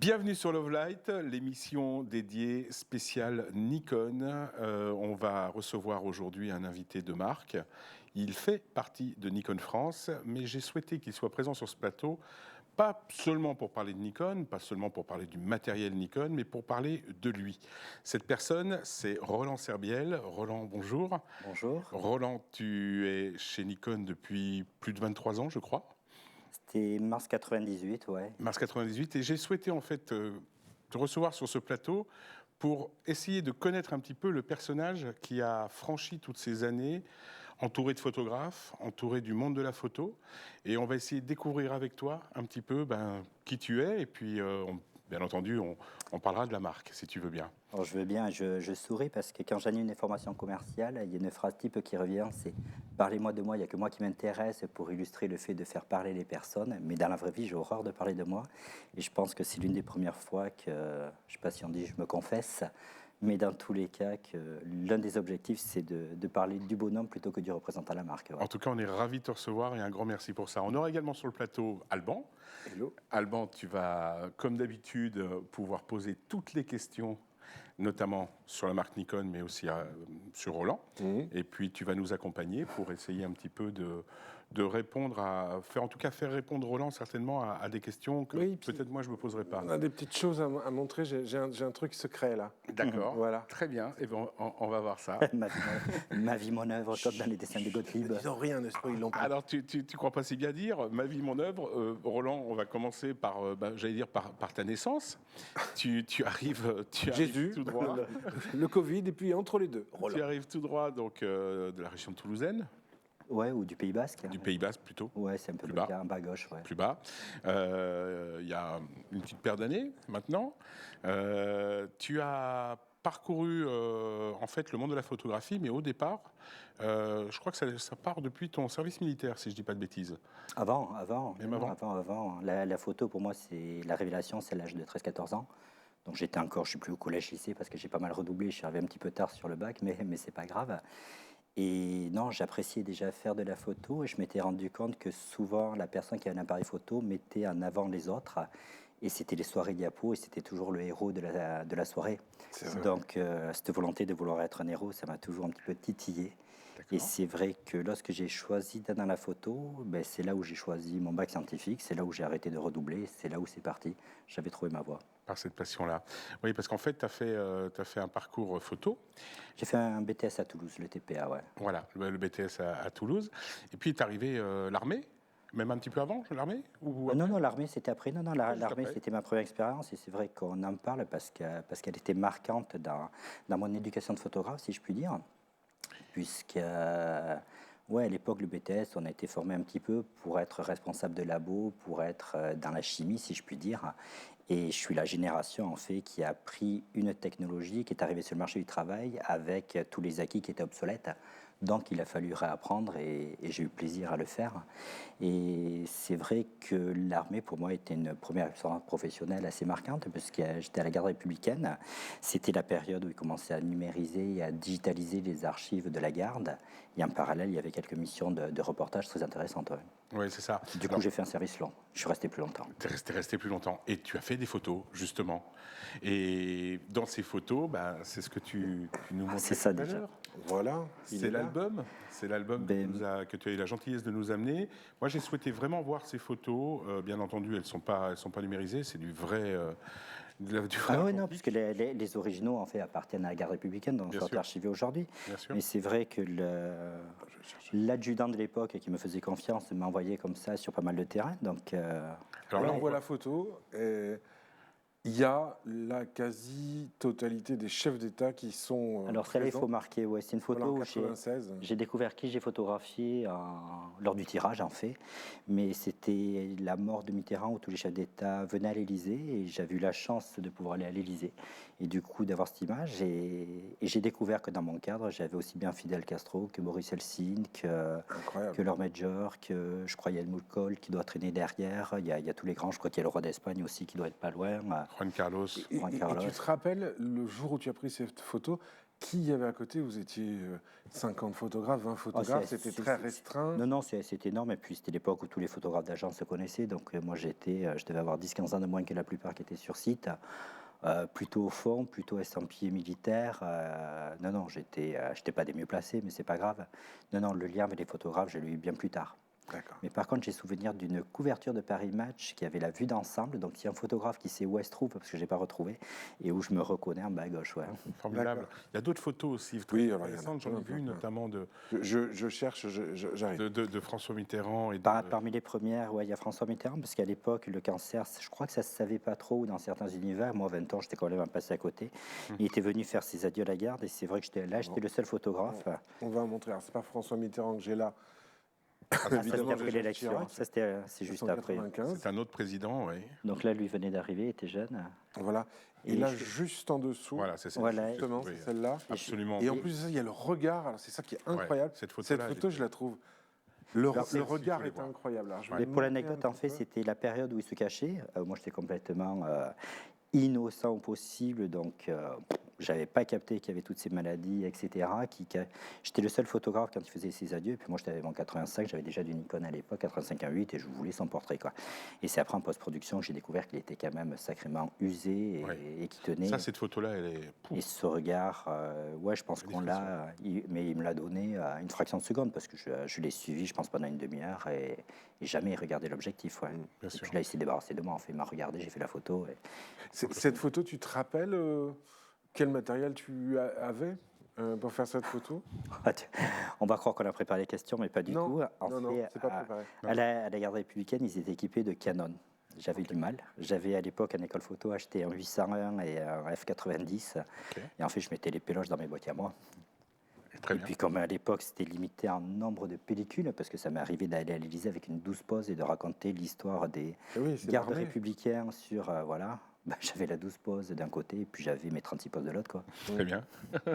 Bienvenue sur Love Light, l'émission dédiée spéciale Nikon. On va recevoir aujourd'hui un invité de marque. Il fait partie de Nikon France, mais j'ai souhaité qu'il soit présent sur ce plateau, pas seulement pour parler de Nikon, pas seulement pour parler du matériel Nikon, mais pour parler de lui. Cette personne, c'est Roland Serbiel. Roland, bonjour. Bonjour. Roland, tu es chez Nikon depuis plus de 23 ans, je crois. C'était mars 98, ouais. Mars 98, et j'ai souhaité en fait te recevoir sur ce plateau pour essayer de connaître un petit peu le personnage qui a franchi toutes ces années, entouré de photographes, entouré du monde de la photo, et on va essayer de découvrir avec toi un petit peu qui tu es, et puis bien entendu on parlera de la marque, si tu veux bien. Alors, je veux bien, je souris parce que quand j'anime une formation commerciale, il y a une phrase type qui revient, c'est « Parlez-moi de moi, il n'y a que moi qui m'intéresse » pour illustrer le fait de faire parler les personnes. Mais dans la vraie vie, j'ai horreur de parler de moi. Et je pense que c'est l'une des premières fois que, je ne sais pas si on dit « je me confesse », mais dans tous les cas, que l'un des objectifs, c'est de parler du bonhomme plutôt que du représentant de la marque. Ouais. En tout cas, on est ravis de te recevoir et un grand merci pour ça. On aura également sur le plateau Alban. Hello. Alban, tu vas, comme d'habitude, pouvoir poser toutes les questions, notamment sur la marque Nikon, mais aussi sur Roland. Et puis, tu vas nous accompagner pour essayer un petit peu de répondre faire répondre Roland certainement à des questions que peut-être moi je me poserai pas. On a des petites choses à montrer. J'ai un truc secret là. D'accord. Voilà. Très bien. Et ben, on va voir ça. ma vie, mon œuvre, comme dans les dessins de Gottlieb. Ils n'ont rien, n'est-ce pas? Ils l'ont pas. Alors, tu crois pas si bien dire, ma vie, mon œuvre. Roland, on va commencer par, j'allais dire, par ta naissance. Tu arrives Jésus, tout droit. le Covid, et puis entre les deux. Roland. Tu arrives tout droit donc, de la région toulousaine. Ouais, ou du Pays Basque. Du Pays Basque plutôt. Ouais, c'est un peu plus le bas. cas, en bas à gauche. Ouais. Plus bas. Il y a une petite paire d'années maintenant. Tu as parcouru en fait le monde de la photographie, mais au départ, je crois que ça part depuis ton service militaire, si je dis pas de bêtises. Avant. Même avant. La photo, pour moi, c'est la révélation, c'est l'âge de 13-14 ans. Donc j'étais encore, je ne sais plus, au collège-lycée, parce que j'ai pas mal redoublé. Je suis arrivé un petit peu tard sur le bac, mais c'est pas grave. Et non, j'appréciais déjà faire de la photo, et je m'étais rendu compte que souvent, la personne qui avait un appareil photo mettait en avant les autres. Et c'était les soirées diapos, et c'était toujours le héros de la soirée. Donc cette volonté de vouloir être un héros, ça m'a toujours un petit peu titillé. Et c'est vrai que lorsque j'ai choisi d'être dans la photo, c'est là où j'ai choisi mon bac scientifique, c'est là où j'ai arrêté de redoubler, c'est là où c'est parti. J'avais trouvé ma voie. Par cette passion-là. Oui, parce qu'en fait, tu as fait un parcours photo. J'ai fait un BTS à Toulouse, le TPA, ouais. Voilà, le BTS à Toulouse. Et puis, tu es arrivé l'armée, même un petit peu avant l'armée Non, l'armée, c'était après. Non, l'armée, c'était ma première expérience. Et c'est vrai qu'on en parle parce qu'elle était marquante dans mon éducation de photographe, si je puis dire. Puisque, à l'époque, le BTS, on a été formé un petit peu pour être responsable de labo, pour être dans la chimie, si je puis dire. Et je suis la génération, en fait, qui a pris une technologie qui est arrivée sur le marché du travail avec tous les acquis qui étaient obsolètes. Donc, il a fallu réapprendre et j'ai eu plaisir à le faire. Et c'est vrai que l'armée, pour moi, était une première expérience professionnelle assez marquante parce que j'étais à la garde républicaine. C'était la période où ils commençaient à numériser et à digitaliser les archives de la garde. Et en parallèle, il y avait quelques missions de reportage très intéressantes. Ouais. Oui, c'est ça. Du coup, j'ai fait un service long. Je suis resté plus longtemps. Tu es resté plus longtemps. Et tu as fait des photos, justement. Et dans ces photos, c'est ce que tu nous montres. C'est ça déjà. Voilà. C'est l'album que tu as eu la gentillesse de nous amener. Moi, j'ai souhaité vraiment voir ces photos. Bien entendu, elles sont pas numérisées. C'est du vrai. Non, puisque les originaux en fait appartiennent à la garde républicaine, donc sont archivés aujourd'hui. Mais c'est vrai que l'adjudant de l'époque qui me faisait confiance m'a envoyé comme ça sur pas mal de terrains. Donc, alors là, on voit la photo. Et il y a la quasi-totalité des chefs d'État qui sont alors celle-là, il faut marquer, c'est une photo où j'ai découvert qui j'ai photographié lors du tirage, en fait. Mais c'était la mort de Mitterrand où tous les chefs d'État venaient à l'Élysée et j'avais eu la chance de pouvoir aller à l'Élysée et du coup d'avoir cette image. Et j'ai découvert que dans mon cadre, j'avais aussi bien Fidel Castro que Boris Eltsine, que Lord Major, que je crois il y a Helmut Kohl qui doit traîner derrière. Il y a tous les grands, je crois qu'il y a le roi d'Espagne aussi qui doit être pas loin. Juan Carlos. Et tu te rappelles, le jour où tu as pris cette photo, qui y avait à côté? Vous étiez 50 photographes, 20 photographes, c'était très restreint. Non, c'est énorme. Et puis, c'était l'époque où tous les photographes d'agence se connaissaient. Donc, moi, je devais avoir 10-15 ans de moins que la plupart qui étaient sur site. Plutôt au fond, plutôt estampillé militaire. Non, j'étais pas des mieux placés, mais c'est pas grave. Non, le lien avec les photographes, je l'ai eu bien plus tard. D'accord. Mais par contre, j'ai souvenir d'une couverture de Paris Match qui avait la vue d'ensemble. Donc, s'il y a un photographe qui sait où elle se trouve, parce que je n'ai pas retrouvé, et où je me reconnais en bas à gauche. Ouais. Formidable. D'accord. Il y a d'autres photos aussi très Oui, alors, il y en a intéressantes. J'en ai vu plein. notamment de, Je cherche, j'arrive. de François Mitterrand et de, Parmi les premières, ouais, il y a François Mitterrand, parce qu'à l'époque, le cancer, je crois que ça ne se savait pas trop dans certains univers. Moi, à 20 ans, j'étais quand même passé à côté. Il était venu faire ses adieux à la garde, et c'est vrai que j'étais le seul photographe. On va montrer. Alors, c'est pas François Mitterrand que j'ai là. Ça, c'était Évidemment, après j'ai l'élection. Jacques Ça, c'est juste après. 1995. c'est un autre président, oui. Donc là, lui venait d'arriver, il était jeune. Voilà. Et Et là, je- juste en dessous, Voilà, c'est ça. Voilà. justement, Oui, c'est celle-là. absolument. Et en plus de ça, il y a le regard. Alors, c'est ça qui est incroyable. cette Cette photo-là, photo, elle je était- la trouve. Le Celle-ci, regard faut les est voir. incroyable. Alors, je vais Mais le pour montrer l'anecdote, un en petit fait, peu. c'était la période où il se cachait. Moi, j'étais complètement innocent au possible, donc j'avais pas capté qu'il y avait toutes ces maladies, etc. J'étais le seul photographe quand il faisait ses adieux. Et puis moi, j'étais avec mon 85, j'avais déjà du Nikon à l'époque, 85-1.8, et je voulais son portrait, quoi. Et c'est après en post-production que j'ai découvert qu'il était quand même sacrément usé Ouais. et qu'il tenait. Ça, cette photo-là, elle est. Et ce regard, ouais, je pense Des qu'on l'a, mais il me l'a donné à une fraction de seconde parce que je l'ai suivi, je pense, pendant une demi-heure et jamais regardé l'objectif. Ouais. Bien Et sûr. puis là, il s'est débarrassé de moi. En fait, il m'a regardé, j'ai fait la photo. Cette photo, tu te rappelles quel matériel tu avais pour faire cette photo? On va croire qu'on a préparé les questions, mais pas du Non, tout. En non, fait, c'est pas préparé. à la garde républicaine, ils étaient équipés de Canon. J'avais du mal. J'avais à l'époque, en école photo, acheté un 801 et un F90. Ok. Et en fait, je mettais les péloches dans mes boîtiers à moi. Très Et bien. puis comme à l'époque c'était limité en nombre de pellicules, parce que ça m'est arrivé d'aller à l'Élysée avec une 12 poses et de raconter l'histoire des Eh oui, c'est gardes l'armée. républicains sur... voilà, j'avais la 12 poses d'un côté et puis j'avais mes 36 poses de l'autre, quoi. Très bien.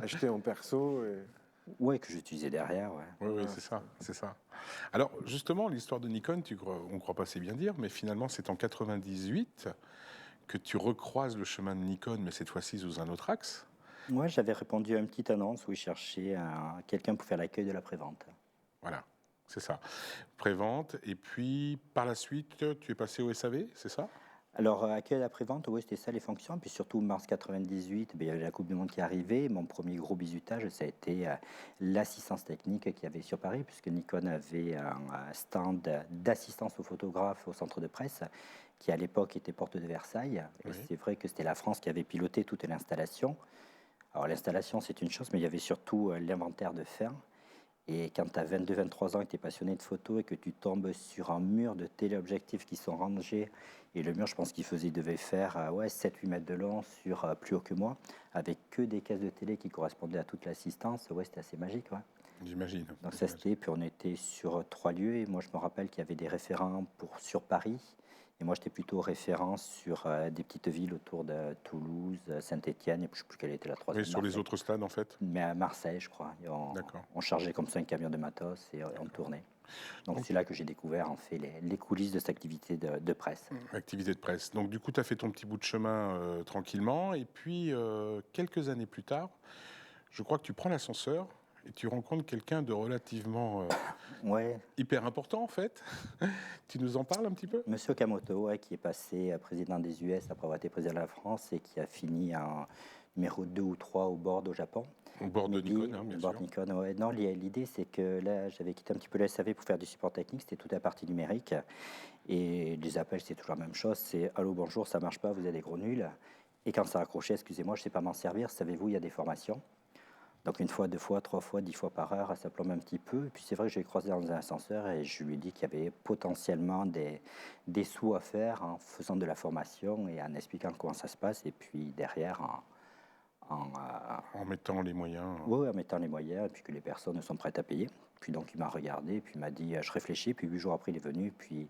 Acheté en perso. Et... Ouais, que j'utilisais derrière, ouais. Oui, c'est ça, c'est ça. Alors, justement, l'histoire de Nikon, on ne croit pas c'est bien dire, mais finalement, c'est en 98 que tu recroises le chemin de Nikon, mais cette fois-ci sous un autre axe. Moi, j'avais répondu à une petite annonce où ils cherchaient quelqu'un pour faire l'accueil de la prévente. Voilà, c'est ça. Prévente, et puis par la suite, tu es passé au SAV, c'est ça? Alors, accueil de la prévente, oui, c'était ça les fonctions. Puis surtout, mars 98, il y avait la Coupe du Monde qui arrivait. Mon premier gros bisutage, ça a été l'assistance technique qu'il y avait sur Paris, puisque Nikon avait un stand d'assistance aux photographes au centre de presse, qui à l'époque était porte de Versailles. Et Oui. c'est vrai que c'était la France qui avait piloté toute l'installation. Alors, l'installation, c'est une chose, mais il y avait surtout l'inventaire de fer. Et quand tu as 22-23 ans et que tu es passionné de photo et que tu tombes sur un mur de téléobjectifs qui sont rangés, et le mur, je pense qu'il devait faire 7-8 mètres de long sur plus haut que moi, avec que des caisses de télé qui correspondaient à toute l'assistance, ouais, c'était assez magique. Ouais. J'imagine. Donc ça c'était, puis on était sur 3 lieux, et moi je me rappelle qu'il y avait des référents sur Paris, et moi j'étais plutôt référent sur des petites villes autour de Toulouse, Saint-Étienne, et puis je ne sais plus quelle était la troisième. Oui, sur les Marseille. autres stades, en fait. Mais à Marseille, je crois. Et D'accord. on chargeait comme ça un camion de matos et on tournait. Donc c'est là que j'ai découvert en fait les coulisses de cette activité de presse. Activité de presse. Donc, du coup, tu as fait ton petit bout de chemin tranquillement, et puis, quelques années plus tard, je crois que tu prends l'ascenseur et tu rencontres quelqu'un de relativement Ouais, hyper important, en fait. Tu nous en parles un petit peu? Monsieur Okamoto, ouais, qui est passé président des US après avoir été président de la France et qui a fini en numéro 2 ou 3 au board au Japon. Au bord de L'idée- Nikon, hein, bien au board sûr. Nikon, ouais. Non, l'idée c'est que là, j'avais quitté un petit peu la SAV pour faire du support technique, c'était toute la partie numérique. Et les appels, c'est toujours la même chose, c'est « Allô, bonjour, ça marche pas, vous êtes des gros nuls ». Et quand ça raccrochait, « Excusez-moi, je sais pas m'en servir, savez-vous, il y a des formations ». Donc une fois, deux fois, trois fois, 10 fois par heure, ça plombe un petit peu. Et puis c'est vrai que je l'ai croisé dans un ascenseur et je lui ai dit qu'il y avait potentiellement des sous à faire en faisant de la formation et en expliquant comment ça se passe. Et puis derrière, En mettant les moyens. ouais, en mettant les moyens et puis que les personnes sont prêtes à payer. Puis donc il m'a regardé, puis il m'a dit, je réfléchis. Puis 8 jours après, il est venu, puis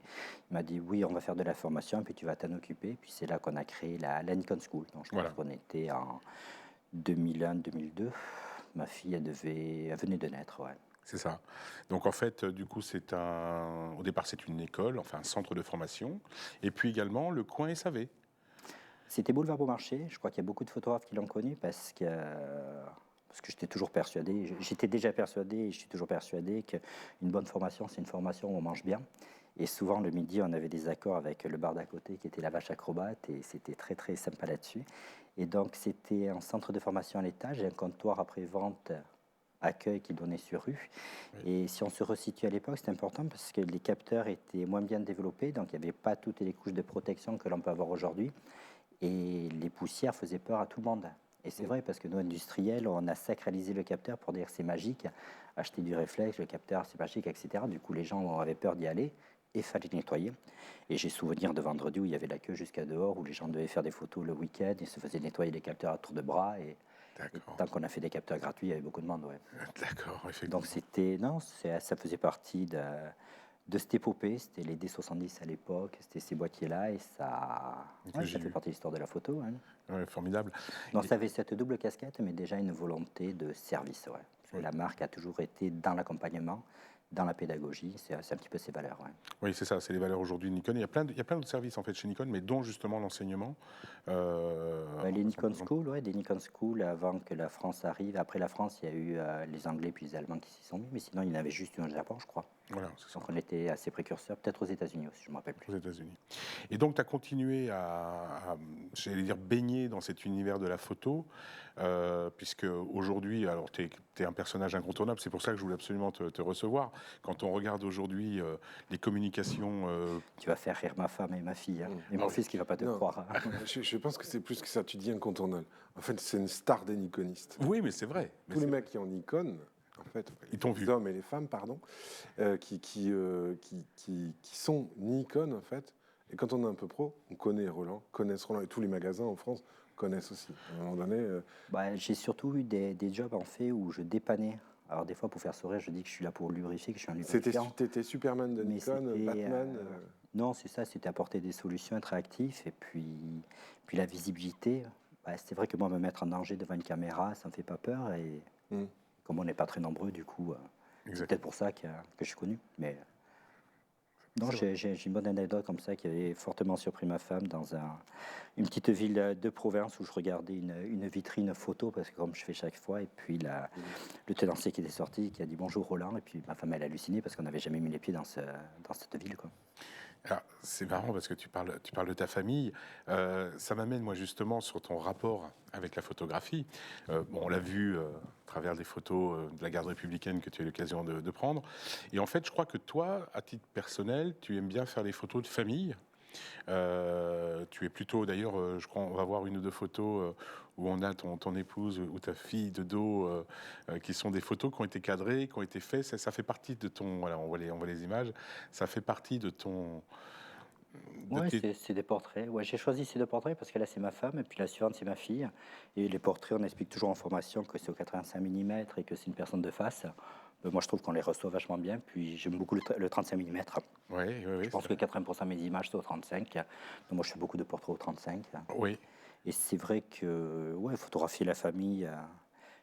il m'a dit, oui, on va faire de la formation, et puis tu vas t'en occuper. Puis c'est là qu'on a créé la Nikon School. Donc je pense Voilà. qu'on était en 2001-2002. Ma fille, elle venait de naître, ouais. C'est ça. Donc en fait, du coup, au départ, c'est une école, enfin un centre de formation, et puis également le coin SAV. C'était Boulevard Beaumarchais. Je crois qu'il y a beaucoup de photographes qui l'ont connu parce que parce que j'étais déjà persuadé, et je suis toujours persuadé qu'une bonne formation, c'est une formation où on mange bien. Et souvent, le midi, on avait des accords avec le bar d'à côté qui était la Vache Acrobate, et c'était très, très sympa là-dessus. Et donc, c'était un centre de formation à l'étage et un comptoir après-vente accueil qui donnait sur rue. Oui. Et si on se resitue à l'époque, c'est important parce que les capteurs étaient moins bien développés, donc il n'y avait pas toutes les couches de protection que l'on peut avoir aujourd'hui. Et les poussières faisaient peur à tout le monde. Et c'est vrai, parce que nous, industriels, on a sacralisé le capteur pour dire c'est magique, acheter du réflexe, le capteur c'est magique, etc. Du coup, les gens avaient peur d'y aller et fallait nettoyer. Et j'ai souvenir de vendredi où il y avait la queue jusqu'à dehors, où les gens devaient faire des photos le week-end et se faisaient nettoyer les capteurs à tour de bras. Et tant qu'on a fait des capteurs gratuits, il y avait beaucoup de monde. Ouais. D'accord, effectivement. Donc ça faisait partie de cette épopée. C'était les D70 à l'époque, c'était ces boîtiers-là, et ça fait partie de l'histoire de la photo. Hein. Ouais, formidable. Donc ça avait cette double casquette, mais déjà une volonté de service. Ouais. Parce que la marque a toujours été dans l'accompagnement, dans la pédagogie, c'est un petit peu ses valeurs. Ouais. Oui, c'est ça, c'est les valeurs aujourd'hui de Nikon. Il y a plein d'autres services en fait chez Nikon, mais dont justement l'enseignement. Les Nikon School, des Nikon School avant que la France arrive. Après la France, il y a eu les Anglais puis les Allemands qui s'y sont mis, mais sinon il y en avait juste une au Japon, je crois. Voilà, c'est ça. Donc on était assez précurseurs, peut-être aux États-Unis aussi, je ne me rappelle plus. Aux États-Unis. Et donc tu as continué à, j'allais dire, baigner dans cet univers de la photo, puisque aujourd'hui, alors tu es un personnage incontournable, c'est pour ça que je voulais absolument te recevoir. Quand on regarde aujourd'hui les communications... Tu vas faire rire ma femme et ma fille, hein. Et mon fils qui ne va pas te croire. Hein. Je pense que c'est plus que ça, tu dis incontournable. En fait, c'est une star des Nikonistes. Oui, mais c'est vrai. Tous les mecs qui ont Nikon, en fait, ils t'ont les vu. hommes et les femmes, pardon, qui sont Nikon, en fait. Et quand on est un peu pro, on connaît Roland, connaissent Roland, et tous les magasins en France connaissent aussi. À un moment donné... J'ai surtout eu des jobs en fait où je dépannais. Alors des fois, pour faire sourire, je dis que je suis là pour lubrifier, que je suis un lubrifiant. C'était Superman de Nikon, Batman Non, c'est ça, c'était apporter des solutions, être réactif. Et puis la visibilité, c'est vrai que moi, me mettre en danger devant une caméra, ça ne me fait pas peur. Et comme on n'est pas très nombreux, du coup, c'est peut-être pour ça que je suis connu. Mais non, j'ai une bonne anecdote comme ça qui avait fortement surpris ma femme dans une petite ville de province où je regardais une vitrine photo, parce que comme je fais chaque fois, et puis le tenancier qui était sorti, qui a dit bonjour Roland, et puis ma femme elle a halluciné parce qu'on n'avait jamais mis les pieds dans cette ville, quoi. Alors, c'est marrant parce que tu parles de ta famille. Ça m'amène, moi, justement, sur ton rapport avec la photographie. On l'a vu à travers des photos de la garde républicaine que tu as eu l'occasion de prendre. Et en fait, je crois que toi, à titre personnel, tu aimes bien faire des photos de famille. Tu es plutôt, d'ailleurs, je crois, on va voir une ou deux photos où on a ton épouse ou ta fille de dos, qui sont des photos qui ont été cadrées, qui ont été faites. Ça fait partie de ton, voilà, on voit les images. Ça fait partie de ton. Oui, c'est des portraits. Ouais, j'ai choisi ces deux portraits parce que là, c'est ma femme et puis la suivante, c'est ma fille. Et les portraits, on explique toujours en formation que c'est au 85 mm et que c'est une personne de face. Moi, je trouve qu'on les reçoit vachement bien. Puis j'aime beaucoup le 35 mm. Oui, je pense que 80% de mes images sont au 35. Donc moi, je fais beaucoup de portraits au 35. Oui. Et c'est vrai que photographier la famille,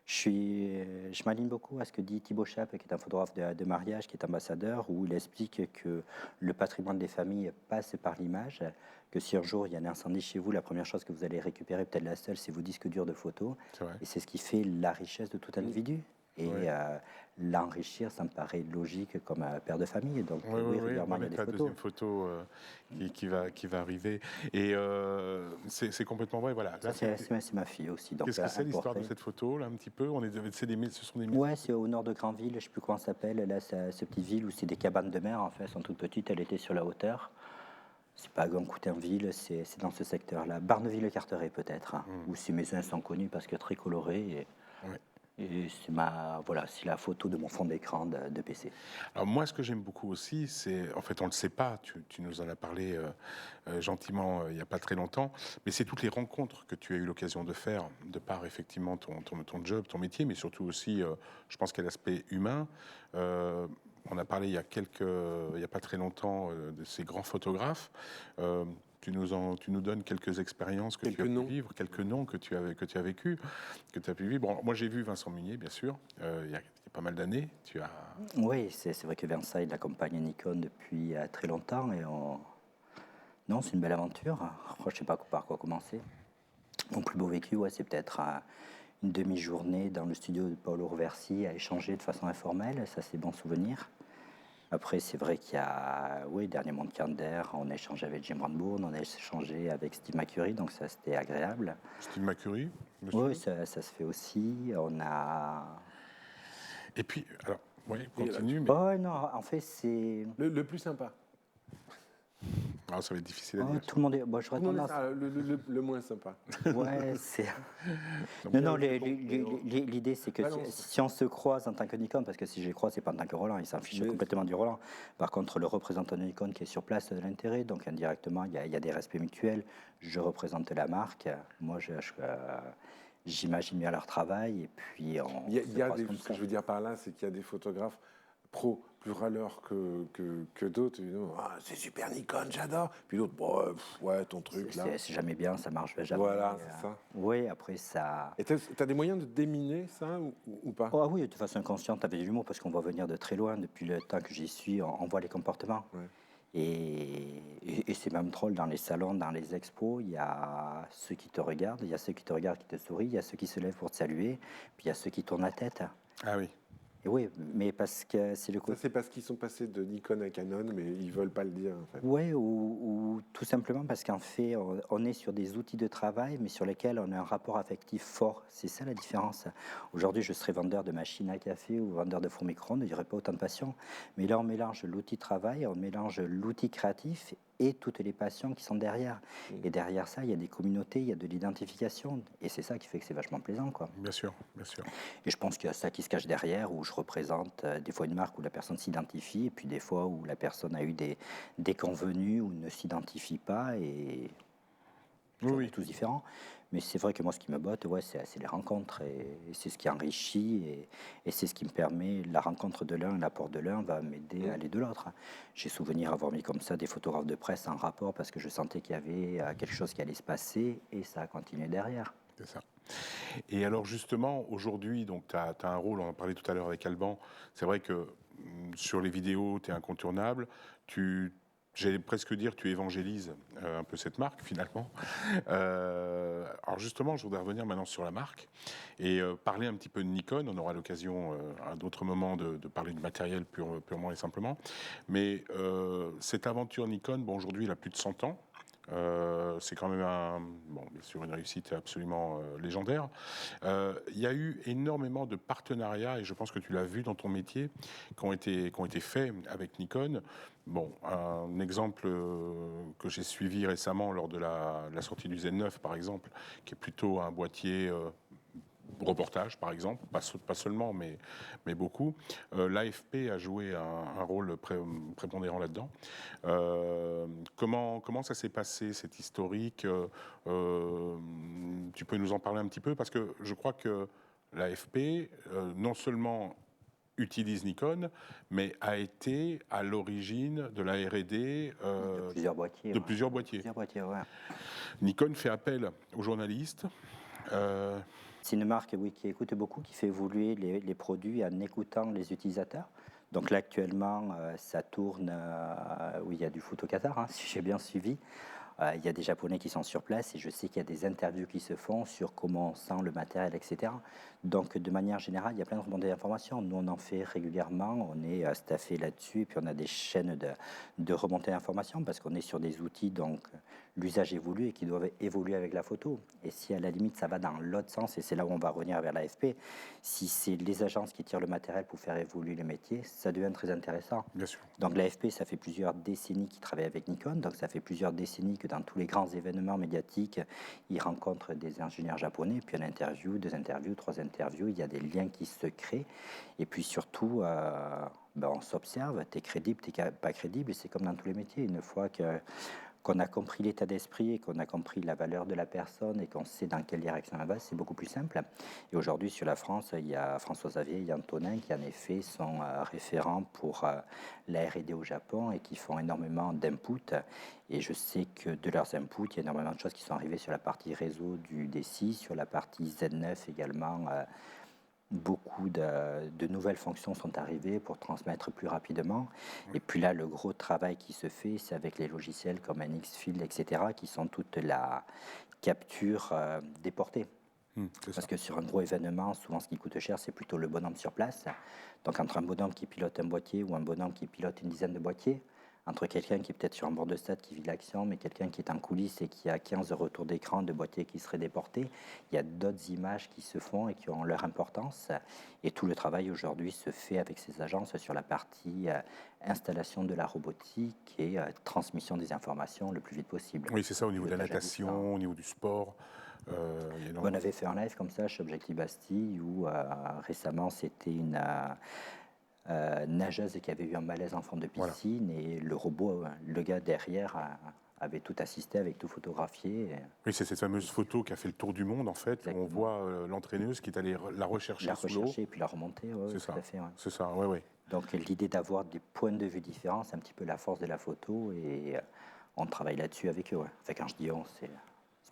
je m'aligne beaucoup à ce que dit Thibaut Chape, qui est un photographe de mariage, qui est ambassadeur, où il explique que le patrimoine des familles passe par l'image, que si un jour il y a un incendie chez vous, la première chose que vous allez récupérer, peut-être la seule, c'est vos disques durs de photos. Et c'est ce qui fait la richesse de tout individu. Et l'enrichir, ça me paraît logique comme père de famille. Donc, régulièrement, il y a des photos. Deuxième photo qui va arriver. Et c'est complètement vrai. Voilà. C'est ma fille aussi. Qu'est-ce que c'est l'histoire de cette photo, là, un petit peu ce sont des Ouais, c'est au nord de Granville. Je ne sais plus comment ça s'appelle. Là, c'est cette petite ville où c'est des cabanes de mer. En fait, elles sont toutes petites. Elle était sur la hauteur. C'est pas Gand-Coutainville, c'est dans ce secteur-là. Barneville-Carteret, peut-être. Où ces maisons sont connues parce que très colorées. Et c'est la photo de mon fond d'écran de PC. Alors moi, ce que j'aime beaucoup aussi, c'est, en fait, on ne le sait pas, tu nous en as parlé gentiment il n'y a pas très longtemps, mais c'est toutes les rencontres que tu as eu l'occasion de faire, de par effectivement ton job, ton métier, mais surtout aussi, je pense qu'il y a l'aspect humain. On a parlé il y a pas très longtemps de ces grands photographes. Tu nous donnes quelques expériences que tu as pu vivre, quelques noms que tu as vécu, que tu as pu vivre. Bon, moi, j'ai vu Vincent Munier, bien sûr, il y a pas mal d'années. Oui, c'est vrai que Vincent, il accompagne Nikon depuis très longtemps. Et non, c'est une belle aventure. Je ne sais pas par quoi commencer. Mon plus beau vécu, c'est peut-être une demi-journée dans le studio de Paolo Roversi à échanger de façon informelle. Ça, c'est bon souvenir. Après, c'est vrai qu'il y a, oui, dernier Monde Calendar, on a échangé avec Jim Brandbourne, on a échangé avec Steve McCurry, donc ça, c'était agréable. Steve McCurry, monsieur. Oui, ça se fait aussi. On a. Et puis, alors, oui, continue, mais Oh non, en fait, c'est. Le plus sympa. ah, ça va être difficile à Oh, dire. tout le monde est. Bon, je Tout le monde est tendance. ça, le moins sympa. Ouais, c'est. Donc, Non, non, j'ai compris. l'idée, c'est que Balance. si on se croise en tant que Nikon, parce que si je les croise, c'est pas en tant que Roland, ils s'en fichent Mais- complètement du Roland. Par contre, le représentant de Nikon qui est sur place a de l'intérêt, donc indirectement, il y a des respects mutuels. Je représente la marque. Moi, j'imagine bien leur travail, et puis on Il y a, se il y a croise des, comme ce ça. que je veux dire par là, c'est qu'il y a des photographes pro plus râleurs que d'autres. Évidemment. Ah, c'est super Nikon, j'adore. Puis d'autres, bon, ouais, ton truc là. C'est jamais bien, ça marche jamais. Voilà, c'est ça. Oui, après ça. Et tu as des moyens de déminer ça ou pas? Oh, oui, de façon inconsciente, avec de l'humour, parce qu'on va venir de très loin. Depuis le temps que j'y suis, on voit les comportements. Ouais. Et c'est même drôle, dans les salons, dans les expos, il y a ceux qui te regardent, il y a ceux qui te regardent, qui te sourient, il y a ceux qui se lèvent pour te saluer, puis il y a ceux qui tournent la tête. Ah oui. Et oui, mais parce que c'est le Ça, côté. c'est parce qu'ils sont passés de Nikon à Canon, mais ils veulent pas le dire en fait. Oui, ou tout simplement parce qu'en fait, on est sur des outils de travail, mais sur lesquels on a un rapport affectif fort. C'est ça la différence. Aujourd'hui, je serais vendeur de machines à café ou vendeur de four micro-ondes, il n'y aurait pas autant de passion. Mais là, on mélange l'outil de travail, on mélange l'outil créatif et toutes les passions qui sont derrière. Et derrière ça, il y a des communautés, il y a de l'identification. Et c'est ça qui fait que c'est vachement plaisant, quoi. Bien sûr, bien sûr. Et je pense qu'il y a ça qui se cache derrière, où je représente des fois une marque où la personne s'identifie, et puis des fois où la personne a eu des déconvenus ou ne s'identifie pas, et Oui, on oui. est tous différents. Mais c'est vrai que moi, ce qui me botte, ouais, c'est les rencontres, et c'est ce qui enrichit, et c'est ce qui me permet, la rencontre de l'un, l'apport de l'un va m'aider à aller de l'autre. J'ai souvenir avoir mis comme ça des photographes de presse en rapport, parce que je sentais qu'il y avait quelque chose qui allait se passer, et ça a continué derrière. C'est ça. Et alors justement, aujourd'hui, donc tu as un rôle, on en parlait tout à l'heure avec Alban, c'est vrai que sur les vidéos, tu es incontournable, j'allais presque dire, tu évangélises un peu cette marque finalement. Alors justement, je voudrais revenir maintenant sur la marque et parler un petit peu de Nikon. On aura l'occasion à d'autres moments de parler du matériel purement et simplement. Mais cette aventure Nikon, bon, aujourd'hui, elle a plus de 100 ans. C'est quand même bien sûr une réussite absolument légendaire. Il y a eu énormément de partenariats, et je pense que tu l'as vu dans ton métier, qui ont été faits avec Nikon. Bon, un exemple que j'ai suivi récemment lors de la sortie du Z9, par exemple, qui est plutôt un boîtier reportage, par exemple, pas seulement, mais beaucoup. L'AFP a joué un rôle prépondérant là-dedans. Comment ça s'est passé, cet historique Tu peux nous en parler un petit peu, parce que je crois que l'AFP, non seulement utilise Nikon, mais a été à l'origine de la R&D De plusieurs boîtiers. de Ouais. plusieurs boîtiers. Plusieurs boîtiers, ouais. Nikon fait appel aux journalistes. C'est une marque, oui, qui écoute beaucoup, qui fait évoluer les produits en écoutant les utilisateurs. Donc là, actuellement, ça tourne, oui, il y a du foot au Qatar, hein, si j'ai bien suivi. Il y a des Japonais qui sont sur place, et je sais qu'il y a des interviews qui se font sur comment on sent le matériel, etc. Donc, de manière générale, il y a plein de remontées d'informations. Nous, on en fait régulièrement, on est staffé là-dessus, et puis on a des chaînes de remontées d'informations, parce qu'on est sur des outils, donc l'usage évolue et qui doivent évoluer avec la photo. Et si à la limite ça va dans l'autre sens, et c'est là où on va revenir vers l'AFP, si c'est les agences qui tirent le matériel pour faire évoluer le métier, ça devient très intéressant. Bien sûr. Donc l'AFP, ça fait plusieurs décennies qu'ils travaillent avec Nikon, donc ça fait plusieurs décennies que dans tous les grands événements médiatiques, ils rencontrent des ingénieurs japonais, puis une interview, 2 interviews, 3 interviews, il y a des liens qui se créent, et puis surtout, on s'observe, tu es crédible, tu n'es pas crédible, et c'est comme dans tous les métiers, une fois qu'on a compris l'état d'esprit et qu'on a compris la valeur de la personne et qu'on sait dans quelle direction elle va, c'est beaucoup plus simple. Et aujourd'hui, sur la France, il y a François Xavier et Antonin qui, en effet, sont référents pour la R&D au Japon et qui font énormément d'input. Et je sais que de leurs inputs, il y a énormément de choses qui sont arrivées sur la partie réseau du D6, sur la partie Z9 également. Beaucoup de nouvelles fonctions sont arrivées pour transmettre plus rapidement. Et puis là, le gros travail qui se fait, c'est avec les logiciels comme NXField, etc., qui sont toute la capture des portées. C'est Parce ça. que sur un gros événement, souvent ce qui coûte cher, c'est plutôt le bonhomme sur place. Donc entre un bonhomme qui pilote un boîtier ou un bonhomme qui pilote une dizaine de boîtiers, entre quelqu'un qui est peut-être sur un bord de stade qui vit l'action, mais quelqu'un qui est en coulisses et qui a 15 retours d'écran de boîtiers qui seraient déportés, il y a d'autres images qui se font et qui ont leur importance. Et tout le travail aujourd'hui se fait avec ces agences sur la partie installation de la robotique et transmission des informations le plus vite possible. Oui, c'est ça, au niveau de la Pilotage à distance. natation, au niveau du sport. Il y a On énormément- avait fait un live comme ça chez Objectif Bastille où récemment c'était une nageuse qui avait eu un malaise en fond de piscine et le robot, le gars derrière avait tout assisté avec tout photographié. Oui, c'est cette fameuse photo qui a fait le tour du monde, en fait, où on Exactement. voit l'entraîneuse qui est allée la rechercher La sous l'eau. rechercher et puis la remonter, ouais, C'est tout ça. à fait. Ouais. C'est ça, oui, oui. Donc l'idée d'avoir des points de vue différents, c'est un petit peu la force de la photo et on travaille là-dessus avec eux. Ouais. Enfin, quand je dis on, c'est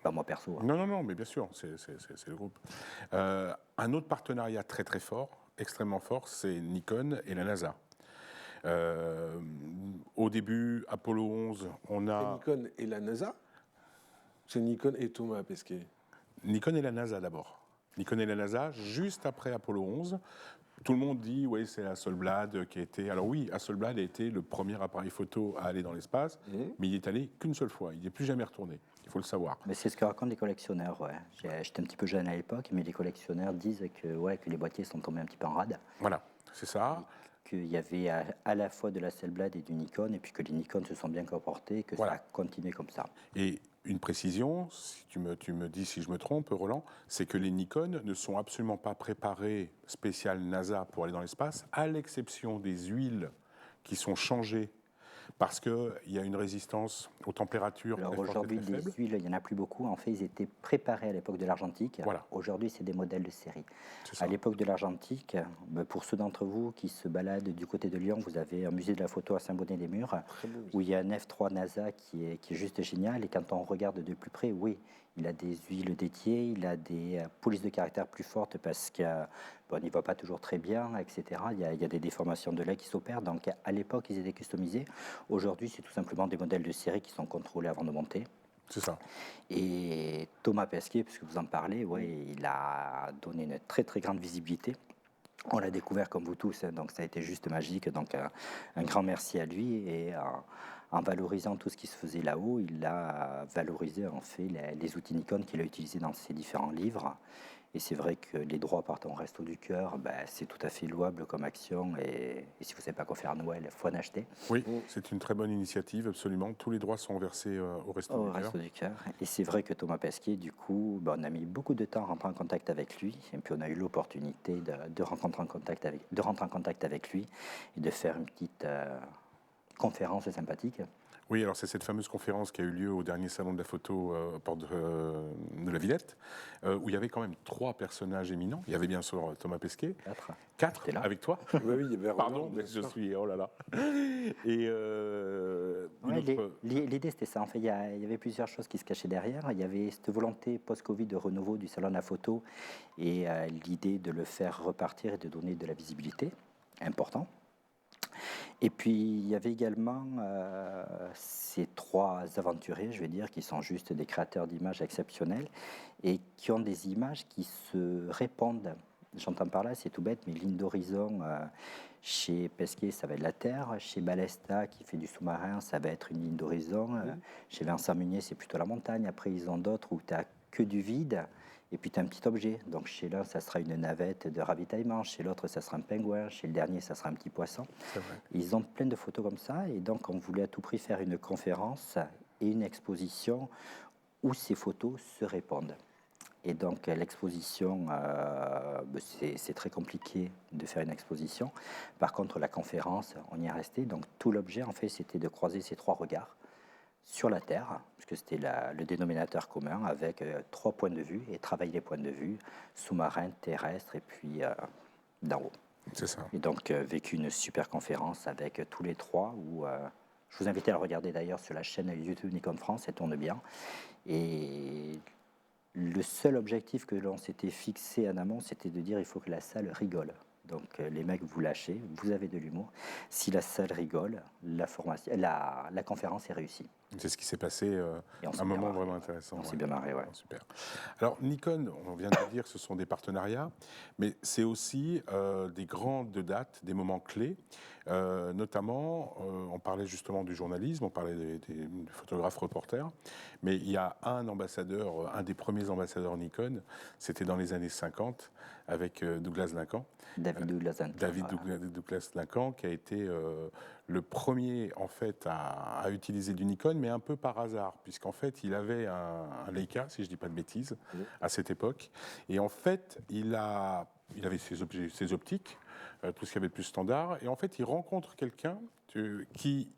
pas moi perso. Hein. Non, non, non, mais bien sûr, c'est le groupe. Un autre partenariat très très fort, extrêmement fort, c'est Nikon et la NASA. Au début, Apollo 11, on C'est a Nikon et la NASA. C'est Nikon et Thomas Pesquet. Nikon et la NASA d'abord. Nikon et la NASA, juste après Apollo 11. Tout le monde dit, oui, c'est Hasselblad qui a été... Alors oui, Hasselblad a été le premier appareil photo à aller dans l'espace, mais il est allé qu'une seule fois. Il n'est plus jamais retourné, il faut le savoir. Mais c'est ce que racontent les collectionneurs. Ouais. J'étais un petit peu jeune à l'époque, mais les collectionneurs disent que les boîtiers sont tombés un petit peu en rade. Voilà, c'est ça. Qu'il y avait à la fois de la Hasselblad et du Nikon, et puis que les Nikon se sont bien comportés, que Voilà. ça a continué comme ça. Et une précision, si tu me dis si je me trompe, Roland, c'est que les Nikon ne sont absolument pas préparés spécial NASA pour aller dans l'espace, à l'exception des huiles qui sont changées parce qu'il y a une résistance aux températures Alors très fortes et aujourd'hui, très des faibles. huiles, il n'y en a plus beaucoup. En fait, ils étaient préparés à l'époque de l'argentique. Voilà. Aujourd'hui, c'est des modèles de série. C'est ça. À l'époque de l'argentique, pour ceux d'entre vous qui se baladent du côté de Lyon, vous avez un musée de la photo à Saint-Bonnet-des-Murs, où il y a un F3 NASA qui est juste génial. Et quand on regarde de plus près, oui, il a des huiles dédiées, il a des polices de caractère plus fortes parce qu'on n'y voit pas toujours très bien, etc. Il y a des déformations de lait qui s'opèrent. Donc à l'époque, ils étaient customisés. Aujourd'hui, c'est tout simplement des modèles de série qui sont contrôlés avant de monter. C'est ça. Et Thomas Pesquet, puisque vous en parlez, ouais, il a donné une très très grande visibilité. On l'a découvert comme vous tous, hein, donc ça a été juste magique. Donc un grand merci à lui. Et en valorisant tout ce qui se faisait là-haut, il a valorisé en fait les outils Nikon qu'il a utilisés dans ses différents livres. Et c'est vrai que les droits partant au Resto du Cœur, c'est tout à fait louable comme action. Et si vous ne savez pas quoi faire à Noël, il faut en acheter. Oui, c'est une très bonne initiative, absolument. Tous les droits sont versés au Resto Au du Cœur. Resto du Cœur. Et c'est vrai que Thomas Pesquet, du coup, on a mis beaucoup de temps à rentrer en contact avec lui. Et puis on a eu l'opportunité de rentrer en contact avec lui et de faire une petite conférence sympathique. Oui, alors c'est cette fameuse conférence qui a eu lieu au dernier salon de la photo porte de la Villette, où il y avait quand même 3 personnages éminents. Il y avait bien sûr Thomas Pesquet, 4 J'étais là. avec toi. Oui, oui, il y avait Pardon, Roland, mais bien je sûr. suis... Oh là là. Et Ouais, une autre... l'idée, c'était ça. En fait, il y avait plusieurs choses qui se cachaient derrière. Il y avait cette volonté post-Covid de renouveau du salon de la photo et l'idée de le faire repartir et de donner de la visibilité. Important. Et puis, il y avait également ces 3 aventuriers, je vais dire, qui sont juste des créateurs d'images exceptionnels et qui ont des images qui se répondent. J'entends par là, c'est tout bête, mais ligne d'horizon, chez Pesquet, ça va être la Terre. Chez Balesta, qui fait du sous-marin, ça va être une ligne d'horizon. Chez Vincent Munier, c'est plutôt la montagne. Après, ils ont d'autres où tu n'as que du vide. Et puis tu as un petit objet. Donc chez l'un, ça sera une navette de ravitaillement. Chez l'autre, ça sera un pingouin. Chez le dernier, ça sera un petit poisson. C'est vrai. Ils ont plein de photos comme ça. Et donc, on voulait à tout prix faire une conférence et une exposition où ces photos se répondent. Et donc, l'exposition, c'est très compliqué de faire une exposition. Par contre, la conférence, on y est resté. Donc, tout l'objet, en fait, c'était de croiser ces 3 regards sur la Terre, puisque c'était le dénominateur commun, avec 3 points de vue, et travailler les points de vue, sous-marin, terrestre, et puis d'en haut. C'est ça. Et donc, vécu une super conférence avec tous les 3, où je vous invite à le regarder d'ailleurs sur la chaîne YouTube Nikon France, elle tourne bien. Et le seul objectif que l'on s'était fixé en amont, c'était de dire il faut que la salle rigole. Donc les mecs, vous lâchez, vous avez de l'humour. Si la salle rigole, la conférence est réussie. C'est ce qui s'est passé, Et on s'est un bien moment marré, vraiment ouais. intéressant. On s'est ouais. bien marré, ouais. Super. Alors Nikon, on vient de le dire, ce sont des partenariats, mais c'est aussi des grandes dates, des moments clés. Notamment, on parlait justement du journalisme, on parlait des photographes reporters, mais il y a un ambassadeur, un des premiers ambassadeurs Nikon, c'était dans les années 50 avec Douglas Duncan. David Douglas. David Voilà. Douglas Duncan, qui a été le premier en fait à utiliser du Nikon, mais un peu par hasard, puisqu'en fait il avait un Leica, si je dis pas de bêtises, à cette époque, et en fait il avait ses optiques, tout ce qu'il y avait de plus standard, et en fait il rencontre quelqu'un qui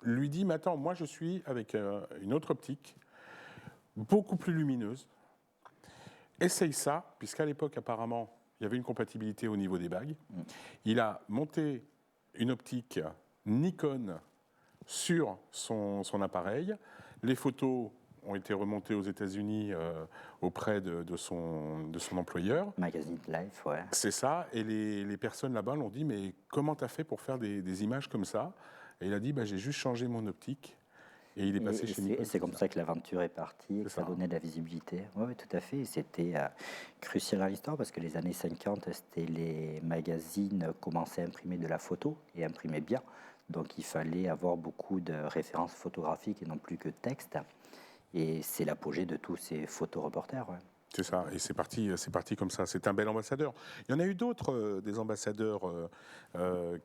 lui dit, mais attends, moi je suis avec une autre optique, beaucoup plus lumineuse, essaye ça, puisqu'à l'époque apparemment il y avait une compatibilité au niveau des bagues. Il a monté une optique Nikon sur son appareil. Les photos ont été remontées aux États-Unis auprès de son employeur. Magazine Life, ouais. C'est ça. Et les personnes là-bas l'ont dit, mais comment tu as fait pour faire des images comme ça? Et il a dit, bah, j'ai juste changé mon optique. Et il est passé chez Nikon. Et c'est comme ça que l'aventure est partie, et que ça ça. donnait de la visibilité. Oui, tout à fait. Et c'était crucial dans l'histoire parce que les années 50, c'était les magazines commençaient à imprimer de la photo et imprimer bien. Donc il fallait avoir beaucoup de références photographiques et non plus que texte. Et c'est l'apogée de tous ces photoreporters. Ouais. C'est ça, et c'est parti comme ça. C'est un bel ambassadeur. Il y en a eu d'autres, des ambassadeurs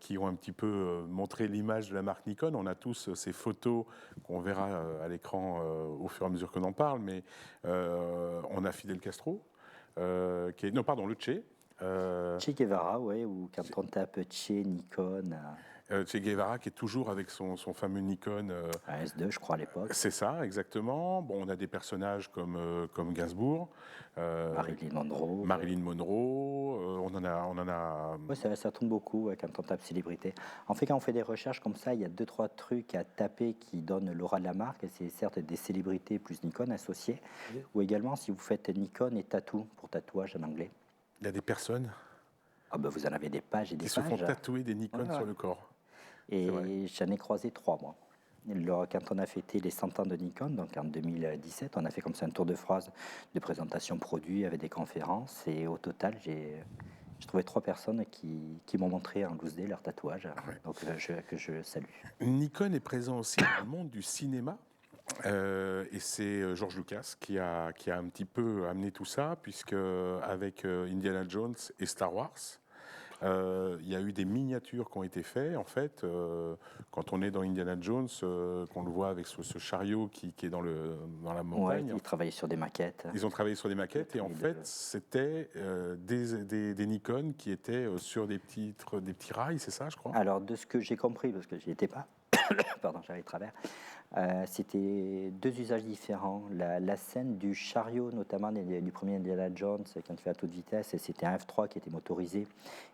qui ont un petit peu montré l'image de la marque Nikon. On a tous ces photos qu'on verra à l'écran au fur et à mesure qu'on en parle, mais on a Fidel Castro, non, pardon, le Che. Che Guevara, ouais, ou quand on tape Che, Nikon, Che Guevara qui est toujours avec son fameux Nikon. un S2, je crois, à l'époque. C'est ça, exactement. Bon, on a des personnages comme Gainsbourg, Marilyn Monroe. Marilyn Monroe, on en a. Oui, ça tourne beaucoup ouais, quand on tape célébrité. En fait, quand on fait des recherches comme ça, il y a 2-3 trucs à taper qui donnent l'aura de la marque. C'est certes des célébrités plus Nikon associées, ou également si vous faites Nikon et tattoo pour tatouage en anglais. Il y a des personnes Ah ben, vous en avez des pages et des qui se pages. font tatouer des Nikon Ouais. sur le corps. Et j'en ai croisé 3, moi. Quand on a fêté les 100 ans de Nikon, donc en 2017, on a fait comme ça un tour de phrase de présentation produit avec des conférences. Et au total, j'ai trouvé 3 personnes qui m'ont montré en loose day leur tatouage, donc que je salue. Nikon est présent aussi dans le monde du cinéma. Et c'est George Lucas qui a un petit peu amené tout ça, puisque avec Indiana Jones et Star Wars, il y a eu des miniatures qui ont été faites. En fait, quand on est dans Indiana Jones, qu'on le voit avec ce chariot qui est dans la montagne. Ouais, ils travaillaient sur des maquettes. Ils ont travaillé sur des maquettes et en fait, c'était des Nikon qui étaient sur des petits rails, c'est ça, je crois? Alors, de ce que j'ai compris, parce que j'y étais pas, pardon, j'avais de travers, c'était 2 usages différents. La scène du chariot, notamment du premier Indiana Jones, quand il fait à toute vitesse, c'était un F3 qui était motorisé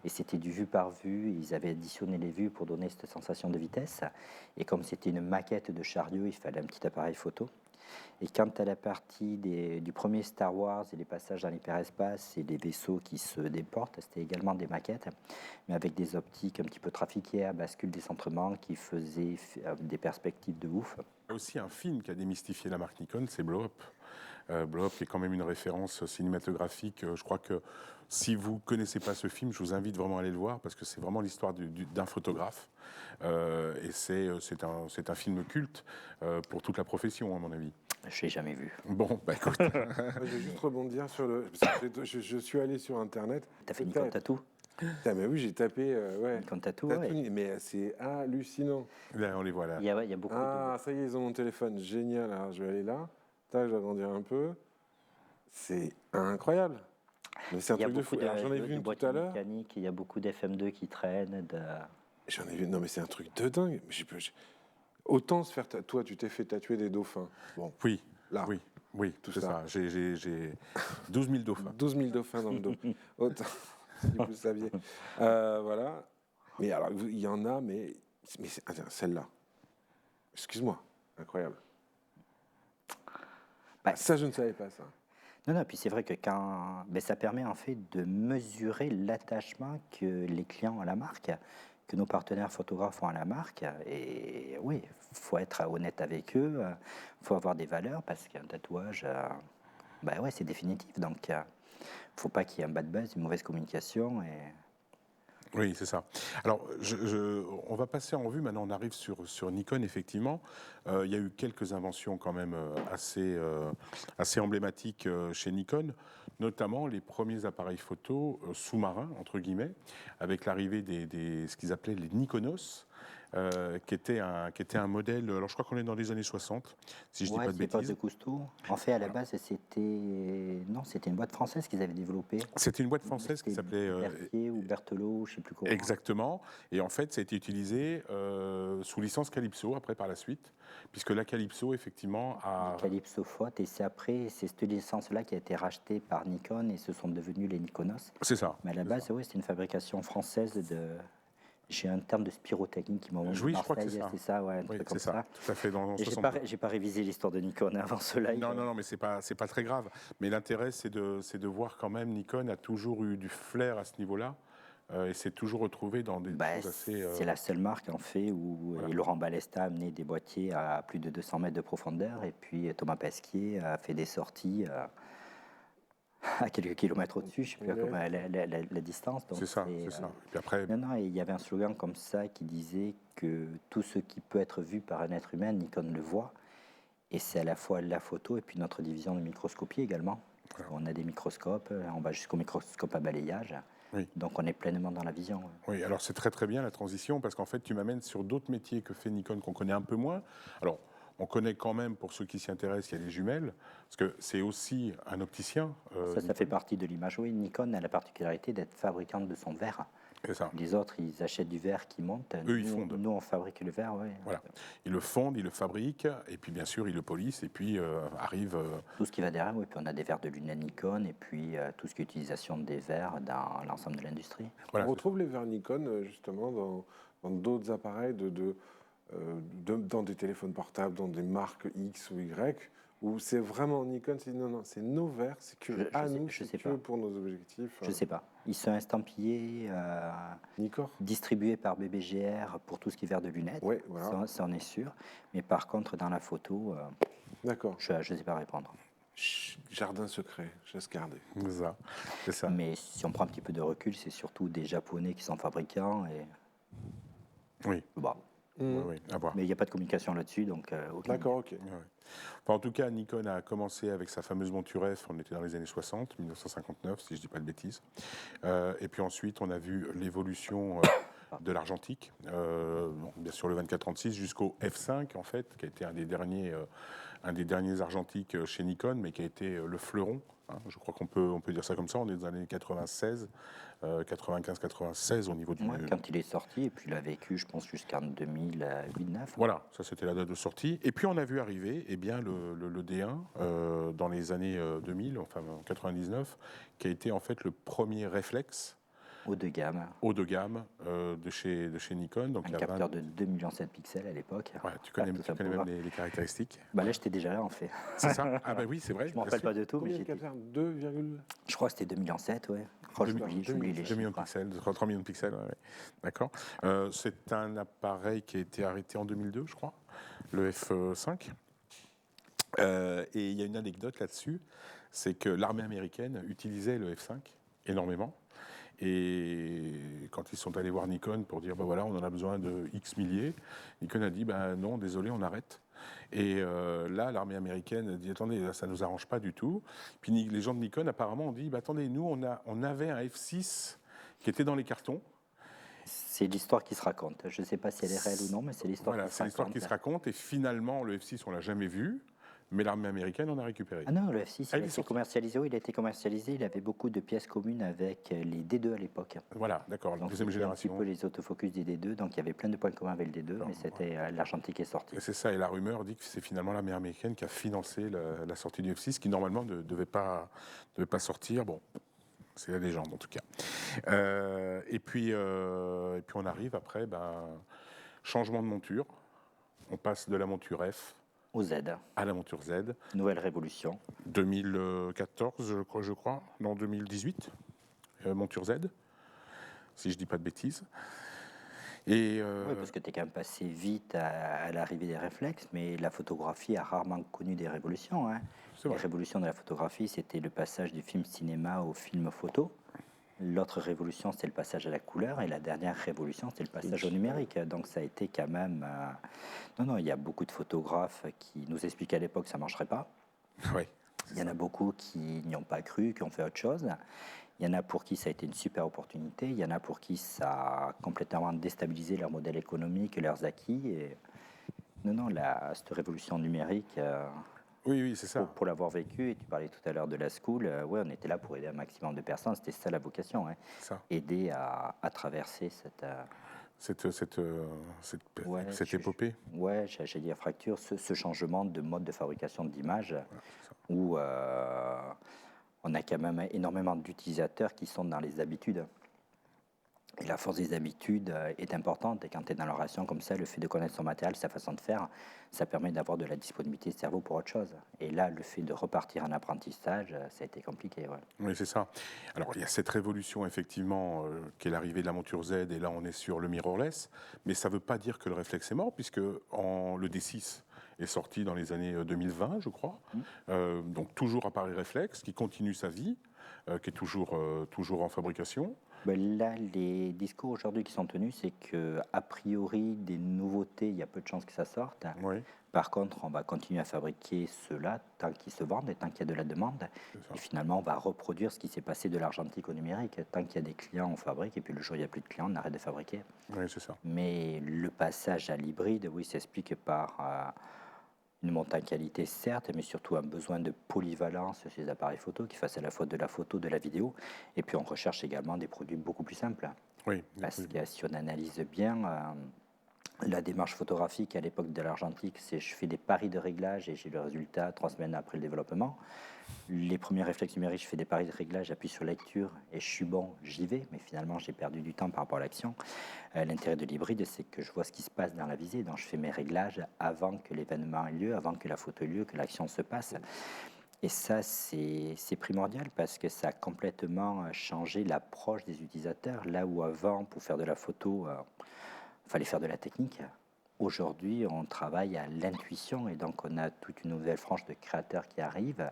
et c'était du vue par vue. Ils avaient additionné les vues pour donner cette sensation de vitesse. Et comme c'était une maquette de chariot, il fallait un petit appareil photo. Et quant à la partie du premier Star Wars et les passages dans l'hyperespace et les vaisseaux qui se déportent, c'était également des maquettes, mais avec des optiques un petit peu trafiquées, bascule décentrement qui faisaient des perspectives de ouf. Il y a aussi un film qui a démystifié la marque Nikon, c'est Blow Up. Blow Up qui est quand même une référence cinématographique. Je crois que si vous ne connaissez pas ce film, je vous invite vraiment à aller le voir parce que c'est vraiment l'histoire d'un photographe. Et c'est un film culte pour toute la profession, à mon avis. Je ne l'ai jamais vu. Bon, bah écoute. Je vais juste rebondir sur le. Parce que je suis allé sur Internet. T'as fait Nikon Tattoo? Ah, mais oui, j'ai tapé. Ouais. Nikon Tattoo, Tattoo, ouais. mais c'est hallucinant. Là, on les voit là. Il y a beaucoup Ah, ça y est, ils ont mon téléphone. Génial. Alors, je vais aller là. Tac, je vais agrandir un peu. C'est incroyable. Mais c'est un il y a truc de beaucoup fou. Alors, j'en ai vu une tout à l'heure. mécaniques, il y a beaucoup d'FM2 qui traînent. J'en ai vu. Non, mais c'est un truc de dingue. Autant se faire. Toi, tu t'es fait tatouer des dauphins. Bon, Oui, là. oui, Tout c'est ça. ça. J'ai 12 000 dauphins. 12 000 dauphins dans le dos. Autant, si vous saviez. Voilà. Mais alors, il y en a, mais attends, celle-là. Excuse-moi. Incroyable. Bah, Ça, je ne savais pas, ça. Non, puis c'est vrai que ça permet en fait de mesurer l'attachement que les clients ont à la marque, que nos partenaires photographes ont à la marque. Et oui, faut être honnête avec eux, faut avoir des valeurs parce qu'un tatouage, bah ouais, c'est définitif. Donc, faut pas qu'il y ait un bad buzz, une mauvaise communication. Oui, c'est ça. Alors, on va passer en revue. Maintenant, on arrive sur Nikon, effectivement. Il y a eu quelques inventions quand même assez emblématiques chez Nikon, notamment les premiers appareils photo sous-marins, entre guillemets, avec l'arrivée ce qu'ils appelaient les Nikonos, qui était un modèle. Alors, je crois qu'on est dans les années 60, si je dis Ouais, pas de c'est l'époque de bêtises. Cousteau. En fait, à la Voilà. base, c'était une boîte française qu'ils avaient développée. C'était une boîte française qui C'était s'appelait Berthier ou Berthelot, je sais plus comment. exactement. Et en fait, ça a été utilisé sous licence Calypso après par la suite, puisque la Calypso, effectivement, a. Calypso Photo, et c'est cette licence-là qui a été rachetée par Nikon et ce sont devenus les Nikonos. C'est ça. Mais à la c'est base, ça. oui, c'est une fabrication française de. J'ai un terme de spirotechnique qui m'a Oui, je crois que c'est ça. c'est ça, ouais, un Oui, truc c'est comme ça. ça. Tout à fait. Dans Et 62. j'ai pas révisé l'histoire de Nikon avant ce live. Non, non, non, mais c'est pas très grave. Mais l'intérêt, c'est de voir quand même Nikon a toujours eu du flair à ce niveau-là. Et s'est toujours retrouvé dans des Bah, choses assez. c'est la seule marque en fait où Voilà. et Laurent Balesta a amené des boîtiers à plus de 200 mètres de profondeur et puis Thomas Pesquet a fait des sorties à quelques kilomètres au-dessus, je ne sais plus Ouais. comment la distance. Donc C'est ça, c'est ça. Et puis après, non, non, et il y avait un slogan comme ça qui disait que tout ce qui peut être vu par un être humain, Nikon le voit. Et c'est à la fois la photo et puis notre division de microscopie également. Voilà. On a des microscopes, on va jusqu'au microscope à balayage. Oui. Donc on est pleinement dans la vision. oui, alors c'est très très bien la transition parce qu'en fait tu m'amènes sur d'autres métiers que fait Nikon qu'on connaît un peu moins. Alors on connaît quand même, pour ceux qui s'y intéressent, il y a les jumelles, parce que c'est aussi un opticien. Ça fait partie de l'image. Oui, Nikon a la particularité d'être fabricante de son verre. C'est ça. Les autres, ils achètent du verre qui monte. Eux, ils fondent. Nous, on fabrique le verre, oui. Voilà. Ils le fondent, ils le fabriquent, et puis bien sûr ils le polissent, et puis arrive. Tout ce qui va derrière, oui. Puis on a des verres de lunettes Nikon, et puis tout ce qui est utilisation des verres dans l'ensemble de l'industrie. Voilà, On retrouve les verres Nikon justement dans d'autres appareils, dans des téléphones portables, dans des marques X ou Y, où c'est vraiment Nikon, c'est non, non, c'est nos verres, c'est que nous, c'est que pour nos objectifs. Je sais pas. Ils sont estampillés, Nikkor distribués par BBGR pour tout ce qui est verre de lunettes. Oui, voilà. Ça, on est sûr. Mais par contre, dans la photo, D'accord. je ne sais pas répondre. Jardin secret, je laisse garder. c'est ça. Mais si on prend un petit peu de recul, c'est surtout des Japonais qui sont fabricants. Et... Oui. Bon. Oui, oui, à voir. Mais il n'y a pas de communication là-dessus, donc aucune D'accord, ok. Ouais. Enfin, en tout cas, Nikon a commencé avec sa fameuse monture F, on était dans les années 60, 1959, si je ne dis pas de bêtises. Et puis ensuite, on a vu l'évolution de l'argentique, bien sûr le 24-36 jusqu'au F5, en fait, qui a été un des derniers argentiques chez Nikon, mais qui a été le fleuron. Hein, je crois qu'on peut dire ça comme ça, on est dans les années 96, 95-96 au niveau du... Ouais, quand il est sorti, et puis il a vécu, je pense, jusqu'en 2008-2009. Voilà, ça c'était la date de sortie. Et puis on a vu arriver le D1 dans les années 2000, enfin en 99, qui a été en fait le premier réflexe Haut de gamme. haut de gamme de chez Nikon. Donc Un il y a capteur de 2,7 millions de pixels à l'époque. Ouais, tu connais pouvoir. même les caractéristiques. Bah là, j'étais déjà là, en fait. C'est ça. Ah bah oui, c'est vrai. Je ne m'en rappelle pas de tout, mais Combien de j'étais... capteurs 2, Je crois que c'était 2,7 millions, ouais. Oh, j'oublie les 2 millions de chiffres. pixels, 3 millions de pixels, ouais. D'accord. C'est un appareil qui a été arrêté en 2002, je crois, le F5. Et il y a une anecdote là-dessus, c'est que l'armée américaine utilisait le F5 énormément. Et quand ils sont allés voir Nikon pour dire, ben voilà, on en a besoin de X milliers, Nikon a dit, ben non, désolé, on arrête. Et là, l'armée américaine a dit, attendez, ça ne nous arrange pas du tout. Puis les gens de Nikon, apparemment, ont dit, ben, attendez, nous, on avait un F6 qui était dans les cartons. C'est l'histoire qui se raconte. Je ne sais pas si elle est réelle ou non, mais c'est l'histoire Voilà, qui se c'est raconte. l'histoire qui se raconte. Et finalement, le F6, on l'a jamais vu. Mais l'armée américaine en a récupéré. Ah non, le F6, Ah, il a été commercialisé. Oui, il a été commercialisé. Il avait beaucoup de pièces communes avec les D2 à l'époque. Voilà, d'accord, la Donc, deuxième c'était génération. un petit peu les autofocus des D2. Donc, il y avait plein de points communs avec le D2, mais c'était l'argentique qui est sorti. Et c'est ça, et la rumeur dit que c'est finalement l'armée américaine qui a financé la sortie du F6, qui normalement ne devait pas sortir. Bon, c'est la légende en tout cas. Et puis on arrive après, changement de monture. On passe de la monture F Au Z. à la monture Z. Nouvelle révolution. 2014, je crois, non 2018, monture Z, si je dis pas de bêtises. Et Oui, parce que tu es quand même passé vite à l'arrivée des réflexes, mais la photographie a rarement connu des révolutions, hein. c'est Les vrai. révolutions de la photographie, c'était le passage du film cinéma au film photo. L'autre révolution, c'est le passage à la couleur. Et la dernière révolution, c'est le passage au numérique. Donc ça a été quand même... Non, non, il y a beaucoup de photographes qui nous expliquaient à l'époque que ça ne marcherait pas. Oui, Il y en a beaucoup qui n'y ont pas cru, qui ont fait autre chose. Il y en a pour qui ça a été une super opportunité. Il y en a pour qui ça a complètement déstabilisé leur modèle économique et leurs acquis. Et non, non, cette révolution numérique, oui, oui, c'est ça. pour l'avoir vécu, et tu parlais tout à l'heure de la school, ouais, on était là pour aider un maximum de personnes. C'était ça la vocation, hein. Ça. Aider à traverser cette, ouais, Cette épopée. ouais, j'ai dit à fracture, ce changement de mode de fabrication d'image Voilà, c'est ça. où on a quand même énormément d'utilisateurs qui sont dans les habitudes. Et la force des habitudes est importante. Et quand tu es dans la relation comme ça, le fait de connaître son matériel, sa façon de faire, ça permet d'avoir de la disponibilité de cerveau pour autre chose. Et là, le fait de repartir en apprentissage, ça a été compliqué. Ouais. Oui, c'est ça. Alors, il y a cette révolution, effectivement, qui est l'arrivée de la monture Z, et là, on est sur le mirrorless, mais ça ne veut pas dire que le réflexe est mort, puisque le D6 est sorti dans les années 2020, je crois. Donc, toujours appareil réflexe, qui continue sa vie, qui est toujours en fabrication. Ben là, les discours aujourd'hui qui sont tenus, c'est que a priori, des nouveautés, il y a peu de chances que ça sorte. Oui, Par contre, on va continuer à fabriquer ceux-là tant qu'ils se vendent et tant qu'il y a de la demande. c'est ça. Et finalement, on va reproduire ce qui s'est passé de l'argentique au numérique. Tant qu'il y a des clients, on fabrique. Et puis le jour où il n'y a plus de clients, on arrête de fabriquer. Oui, c'est ça. Mais le passage à l'hybride, oui, s'explique par une montée en qualité, certes, mais surtout un besoin de polyvalence sur ces appareils photo qui fassent à la fois de la photo, de la vidéo. Et puis on recherche également des produits beaucoup plus simples. Oui, Parce que si on analyse bien, la démarche photographique à l'époque de l'argentique, c'est je fais des paris de réglage et j'ai le résultat 3 semaines après le développement. Les premiers réflexes numériques, je fais des paris de réglage, j'appuie sur lecture et je suis bon, j'y vais, mais finalement j'ai perdu du temps par rapport à l'action. L'intérêt de l'hybride, c'est que je vois ce qui se passe dans la visée, donc je fais mes réglages avant que l'événement ait lieu, avant que la photo ait lieu, que l'action se passe. Et ça, c'est primordial parce que ça a complètement changé l'approche des utilisateurs. Là où avant, pour faire de la photo, il fallait faire de la technique. Aujourd'hui, on travaille à l'intuition et donc on a toute une nouvelle frange de créateurs qui arrivent.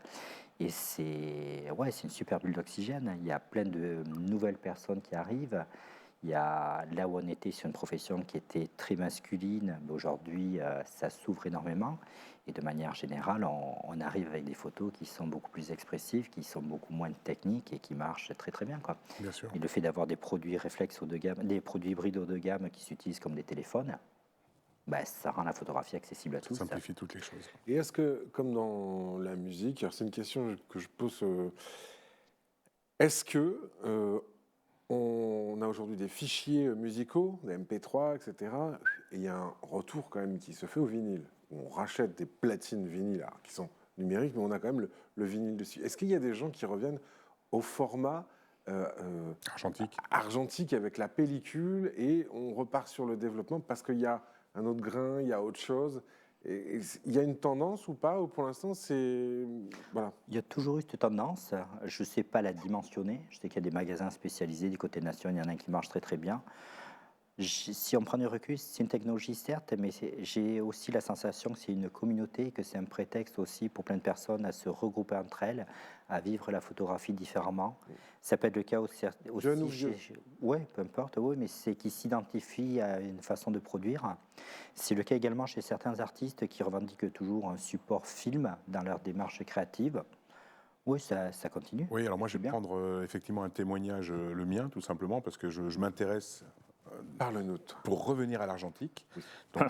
Et c'est une super bulle d'oxygène. Il y a plein de nouvelles personnes qui arrivent. Il y a là où on était sur une profession qui était très masculine, aujourd'hui ça s'ouvre énormément. Et de manière générale, on arrive avec des photos qui sont beaucoup plus expressives, qui sont beaucoup moins techniques et qui marchent très très bien, quoi. bien sûr. Et le fait d'avoir des produits réflexes haut de gamme, des produits hybrides haut de gamme qui s'utilisent comme des téléphones, bah, ça rend la photographie accessible à Ça tous. simplifie toutes les choses. Et est-ce que, comme dans la musique, alors c'est une question que je pose, est-ce que on a aujourd'hui des fichiers musicaux, des MP3, etc. Et il y a un retour quand même qui se fait au vinyle. On rachète des platines vinyles alors, qui sont numériques, mais on a quand même le vinyle dessus. Est-ce qu'il y a des gens qui reviennent au format Argentique. argentique avec la pellicule et on repart sur le développement parce qu'il y a un autre grain, il y a autre chose? Et il y a une tendance ou pas? Ou pour l'instant, c'est... Voilà. Il y a toujours eu cette tendance, je ne sais pas la dimensionner, je sais qu'il y a des magasins spécialisés du côté nation, il y en a un qui marche très très bien. Si on prend du recul, c'est une technologie certes, mais j'ai aussi la sensation que c'est une communauté, que c'est un prétexte aussi pour plein de personnes à se regrouper entre elles, à vivre la photographie différemment. Ça peut être le cas aussi Jeune ou vieux. Oui, peu importe, oui, mais c'est qui s'identifient à une façon de produire. C'est le cas également chez certains artistes qui revendiquent toujours un support film dans leur démarche créative. Oui, ça continue. Oui, alors moi je C'est vais bien. prendre effectivement un témoignage, le mien tout simplement, parce que je m'intéresse Parle-nous de toi. pour revenir à l'argentique. Donc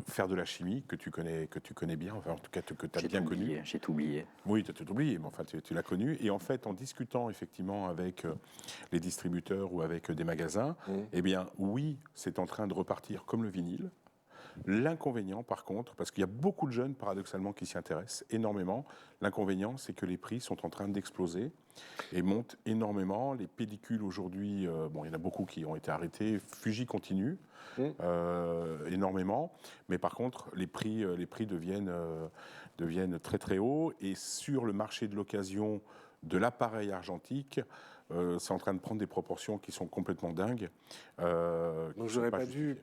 faire de la chimie que tu connais bien, enfin en tout cas que tu as J'ai bien tout connu. oublié, j'ai tout oublié. Oui, tu as tout oublié, mais enfin tu l'as connu. Et en fait, en discutant effectivement avec les distributeurs ou avec des magasins, eh bien oui, c'est en train de repartir comme le vinyle. L'inconvénient, par contre, parce qu'il y a beaucoup de jeunes, paradoxalement, qui s'y intéressent énormément, l'inconvénient, c'est que les prix sont en train d'exploser et montent énormément. Les pellicules, aujourd'hui, bon, il y en a beaucoup qui ont été arrêtés. Fuji continue énormément, mais par contre, les prix deviennent très très hauts. Et sur le marché de l'occasion de l'appareil argentique, c'est en train de prendre des proportions qui sont complètement dingues. Donc j'aurais pas dû.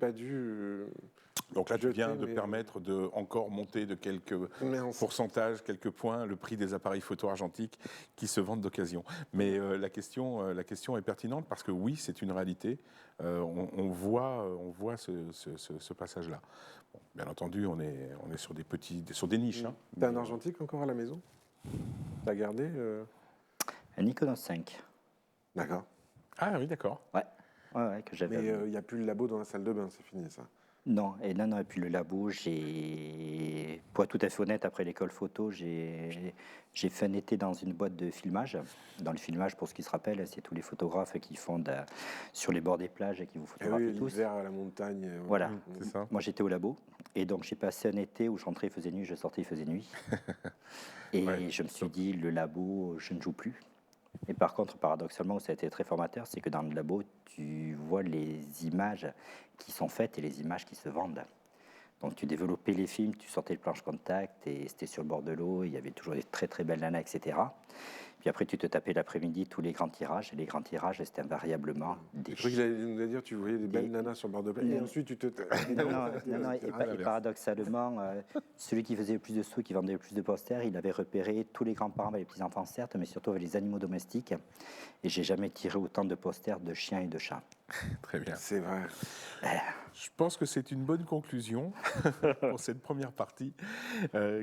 Donc là, tu jeter, viens de mais- permettre de encore monter de quelques Mince. pourcentages, quelques points, le prix des appareils photo argentiques qui se vendent d'occasion. Mais la question est pertinente parce que oui, c'est une réalité. On voit ce passage-là. Bon, bien entendu, on est sur sur des niches. Hein. T'as un argentique encore à la maison? T'as gardé Un Nikon 5. D'accord. Ah oui, d'accord. Ouais, que j'avais. Mais il n'y a plus le labo dans la salle de bain, c'est fini ça. Non, et puis le labo, pour être tout à fait honnête, après l'école photo, j'ai fait un été dans une boîte de filmage. Dans le filmage, pour ceux qui se rappellent, c'est tous les photographes qui font sur les bords des plages et qui vous Ah photographient oui, tous. l'hiver à la montagne. Voilà. C'est ça. Moi, j'étais au labo, et donc j'ai passé un été où je rentrais, il faisait nuit, je sortais, il faisait nuit. Et Ouais, je me suis dit, le labo, je ne joue plus. Et par contre, paradoxalement, où ça a été très formateur, c'est que dans le labo, tu vois les images qui sont faites et les images qui se vendent. Donc tu développais les films, tu sortais le planche contact et c'était sur le bord de l'eau, il y avait toujours des très très belles nanas, etc. Puis après, tu te tapais l'après-midi tous les grands tirages, et les grands tirages, c'était invariablement des... Je croyais qu'il allait nous dire tu voyais des belles nanas sur le bord de plage. Et Non. ensuite, tu te. Non, et paradoxalement, celui qui faisait le plus de sous, qui vendait le plus de posters, il avait repéré tous les grands-parents avec les petits-enfants, certes, mais surtout avec les animaux domestiques. Et j'ai jamais tiré autant de posters de chiens et de chats. Très bien. C'est vrai. Je pense que c'est une bonne conclusion pour cette première partie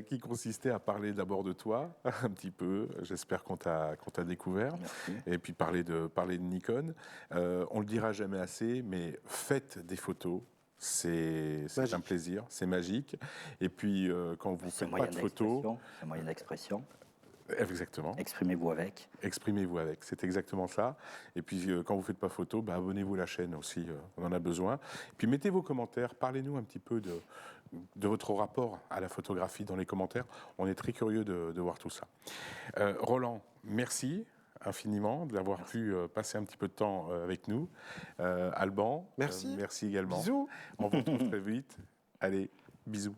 qui consistait à parler d'abord de toi, un petit peu. J'espère qu'on t'a découvert. Merci. Et puis parler de Nikon. On le dira jamais assez, mais faites des photos. C'est Magique. un plaisir, c'est magique. Et puis quand vous C'est un faites pas moyen de photos, d'expression. C'est un moyen d'expression. exactement. Exprimez-vous avec. Exprimez-vous avec, c'est exactement ça. Et puis quand vous ne faites pas photo, bah, abonnez-vous à la chaîne aussi, on en a besoin. Et puis mettez vos commentaires, parlez-nous un petit peu de votre rapport à la photographie dans les commentaires. On est très curieux de voir tout ça. Roland, merci infiniment d'avoir pu passer un petit peu de temps avec nous. Alban, Merci. merci également. Bisous. On vous retrouve très vite. Allez, bisous.